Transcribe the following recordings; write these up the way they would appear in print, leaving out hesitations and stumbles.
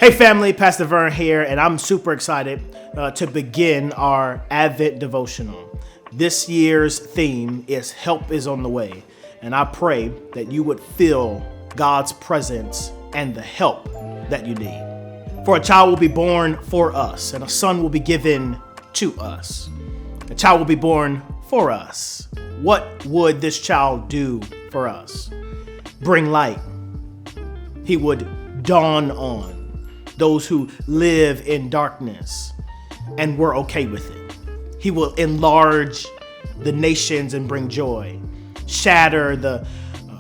Hey family, Pastor Vern here, and I'm super excited to begin our Advent Devotional. This year's theme is Help is on the Way, and I pray that you would feel God's presence and the help that you need. For a child will be born for us, and a son will be given to us. A child will be born for us. What would this child do for us? Bring light. He would dawn on those who live in darkness, and we're okay with it. He will enlarge the nations and bring joy, shatter the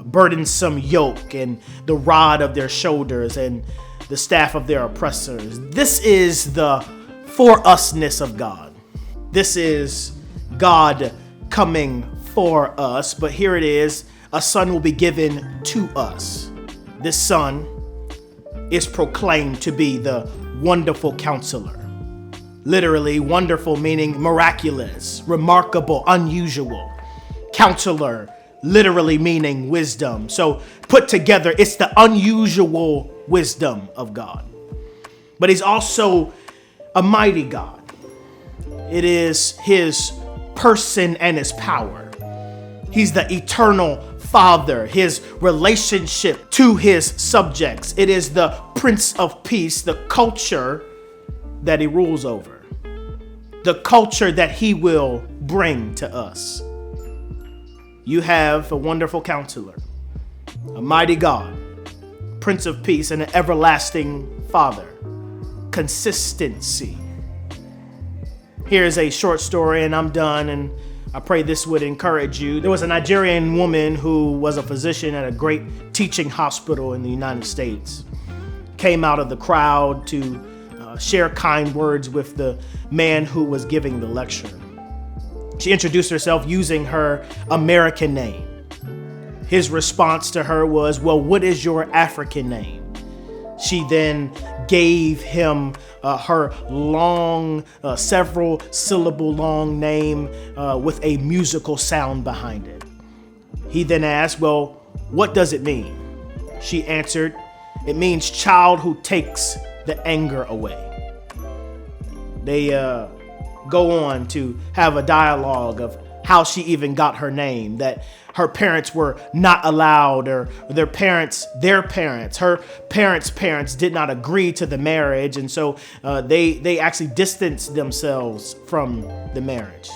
burdensome yoke and the rod of their shoulders and the staff of their oppressors. This is the for usness of God. This is God coming for us, but here it is, a son will be given to us. This son is proclaimed to be the wonderful counselor. Literally, wonderful meaning miraculous, remarkable, unusual. Counselor, literally meaning wisdom. So put together, it's the unusual wisdom of God. But he's also a mighty God. It is his person and his power. He's the eternal Father, his relationship to his subjects. It is the Prince of Peace, the culture that he rules over, the culture that he will bring to us. You have a wonderful counselor, a mighty God, Prince of Peace, and an everlasting Father. Consistency. Here's a short story, and I'm done, and I pray this would encourage you. There was a Nigerian woman who was a physician at a great teaching hospital in the United States. Came out of the crowd to share kind words with the man who was giving the lecture. She introduced herself using her American name. His response to her was, "Well, what is your African name?" She then gave him her long, several syllable long name with a musical sound behind it. He then asked, "Well, what does it mean?" She answered, "It means child who takes the anger away." They go on to have a dialogue of how she even got her name, that her parents were not allowed, or her parents' parents did not agree to the marriage, and so they actually distanced themselves from the marriage.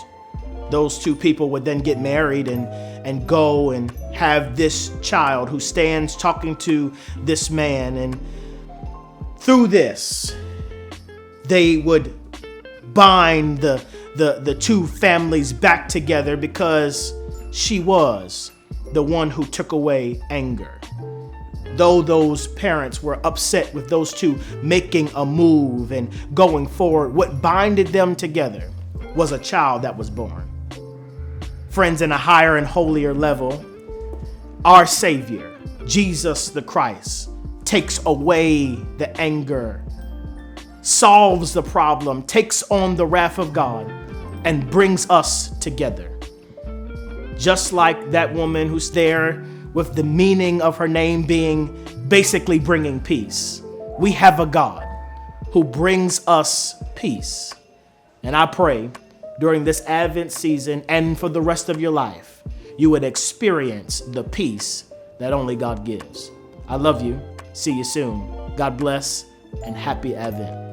Those two people would then get married and go and have this child who stands talking to this man, and through this, they would bind the two families back together because she was the one who took away anger. Though those parents were upset with those two making a move and going forward, what binded them together was a child that was born. Friends, in a higher and holier level, our Savior, Jesus the Christ, takes away the anger, solves the problem, takes on the wrath of God, and brings us together. Just like that woman who's there with the meaning of her name being basically bringing peace. We have a God who brings us peace. And I pray during this Advent season and for the rest of your life, you would experience the peace that only God gives. I love you. See you soon. God bless and happy Advent.